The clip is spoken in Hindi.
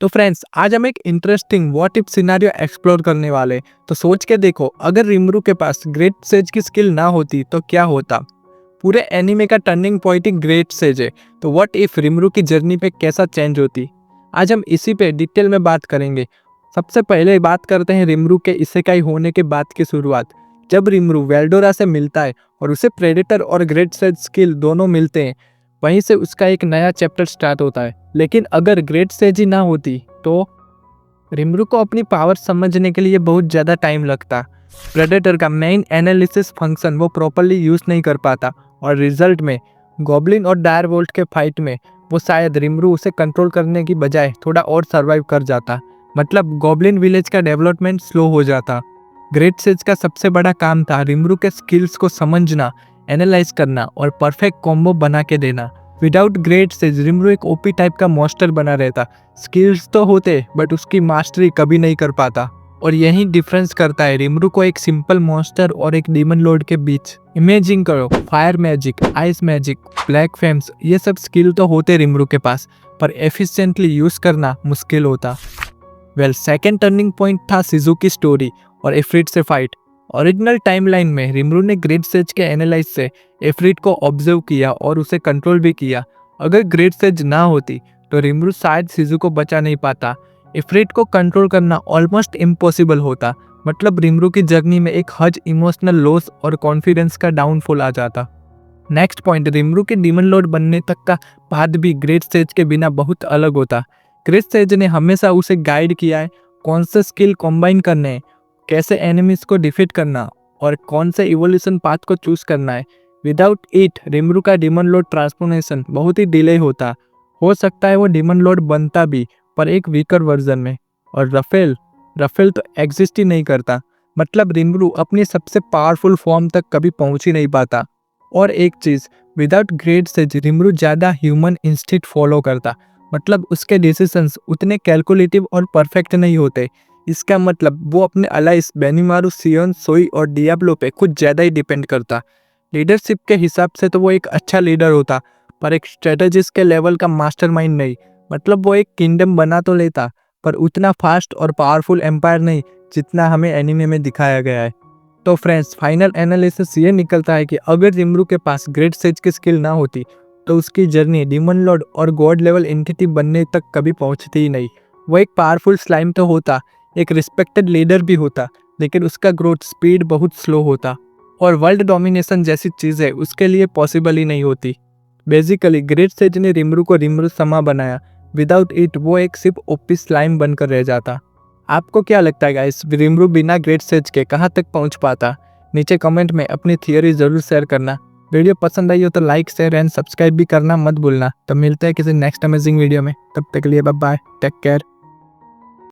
तो फ्रेंड्स, आज हम एक interesting what if scenario explore करने वाले। तो सोच के देखो, अगर रिमरू के पास ग्रेट सेज की स्किल ना होती तो क्या होता। पूरे एनीमे का टर्निंग पॉइंट ही ग्रेट सेज है। तो व्हाट इफ रिमरू की जर्नी पे कैसा चेंज होती, आज हम इसी पे डिटेल में बात करेंगे। सबसे पहले बात करते हैं रिमरू के इसेकाई होने के बाद की शुरुआत। जब रिमरू वेल्डोरा से मिलता है और उसे प्रेडेटर और ग्रेट सेज स्किल दोनों मिलते हैं, वहीं से उसका एक नया चैप्टर स्टार्ट होता है। लेकिन अगर ग्रेट सेज ही ना होती तो रिमरू को अपनी पावर समझने के लिए बहुत ज़्यादा टाइम लगता। प्रेडेटर का मेन एनालिसिस फंक्शन वो प्रॉपरली यूज़ नहीं कर पाता और रिजल्ट में गॉब्लिन और डायरवोल्ट के फाइट में वो शायद रिमरू उसे कंट्रोल करने की बजाय थोड़ा और सर्वाइव कर जाता। मतलब गॉब्लिन विलेज का डेवलपमेंट स्लो हो जाता। ग्रेट सेज का सबसे बड़ा काम था रिमरू के स्किल्स को समझना, एनालाइज करना और परफेक्ट कॉम्बो बना के देना। विदाउट ग्रेट सेज रिमरू एक ओपी टाइप का मॉन्स्टर बना रहता। स्किल्स तो होते बट उसकी मास्टरी कभी नहीं कर पाता। और यही डिफरेंस करता है रिमरू को एक सिंपल मॉन्स्टर और एक डीमन लॉर्ड के बीच। इमेजिन करो, fire magic, ice magic, black famous, ये सब स्किल तो होते रिमरू के पास, पर एफिशिएंटली यूज करना मुश्किल होता। सेकेंड टर्निंग पॉइंट था शिज़ुकी स्टोरी और इफ्रिट से फाइट। ओरिजिनल टाइमलाइन में रिमरू ने ग्रेट सेज के एनालाइज से इफ्रिट को ऑब्जर्व किया और उसे कंट्रोल भी किया। अगर ग्रेट सेज ना होती तो रिमरू शायद शिज़ु को बचा नहीं पाता। इफ्रिट को कंट्रोल करना ऑलमोस्ट इम्पॉसिबल होता। मतलब रिमरू की जर्नी में एक हज इमोशनल लॉस और कॉन्फिडेंस का डाउनफॉल आ जाता। नेक्स्ट पॉइंट, रिमरू के डीमन लॉर्ड बनने तक का पाथ भी ग्रेट सेज के बिना बहुत अलग होता। ग्रेट सेज ने हमेशा उसे गाइड किया है कौन से स्किल कॉम्बाइन करने हैं, कैसे एनिमीज को डिफीट करना और कौन से इवोल्यूशन पाथ को चूज करना है। विदाउट इट रिमरू का डीमन लॉर्ड ट्रांसफॉर्मेशन बहुत ही डिले होता। हो सकता है वो डीमन लॉर्ड बनता भी, पर एक वीकर वर्जन में। और रफेल तो एग्जिस्ट ही नहीं करता। मतलब रिमरू अपनी सबसे पावरफुल फॉर्म तक कभी पहुंच ही नहीं पाता। और एक चीज, विदाउट ग्रेट सेज रिमरू ज़्यादा ह्यूमन इंस्टिंक्ट फॉलो करता। मतलब उसके डिसीजंस उतने कैलकुलेटिव और परफेक्ट नहीं होते। इसका मतलब वो अपने अलाइस बेनिमारू, सियोन, सोई और डियाब्लो पे कुछ ज़्यादा ही डिपेंड करता। लीडरशिप के हिसाब से तो वो एक अच्छा लीडर होता, पर एक स्ट्रेटजिस्ट के लेवल का मास्टरमाइंड नहीं। मतलब वो एक किंगडम बना तो लेता, पर उतना फास्ट और पावरफुल एम्पायर नहीं जितना हमें एनीमे में दिखाया गया है। तो फ्रेंड्स, फाइनल एनालिसिस ये निकलता है कि अगर रिमरू के पास ग्रेट सेज की स्किल ना होती तो उसकी जर्नी डीमन लॉर्ड और गॉड लेवल एंटिटी बनने तक कभी पहुंचती ही नहीं। वो एक पावरफुल स्लाइम तो होता, एक रिस्पेक्टेड लीडर भी होता, लेकिन उसका ग्रोथ स्पीड बहुत स्लो होता और वर्ल्ड डोमिनेशन जैसी चीज़ें उसके लिए पॉसिबल ही नहीं होती। बेसिकली ग्रेट सेज ने रिमरू को रिमरू समा बनाया। विदाउट इट वो एक सिर्फ ओपी स्लाइम बनकर रह जाता। आपको क्या लगता है गाइस, रिमरू बिना ग्रेट सेज के कहाँ तक पहुँच पाता? नीचे कमेंट में अपनी थियोरी ज़रूर शेयर करना। वीडियो पसंद आई हो तो लाइक, शेयर एंड सब्सक्राइब भी करना मत भूलना। तो मिलते हैं किसी नेक्स्ट अमेजिंग वीडियो में। तब तक के लिए बाय बाय, टेक केयर।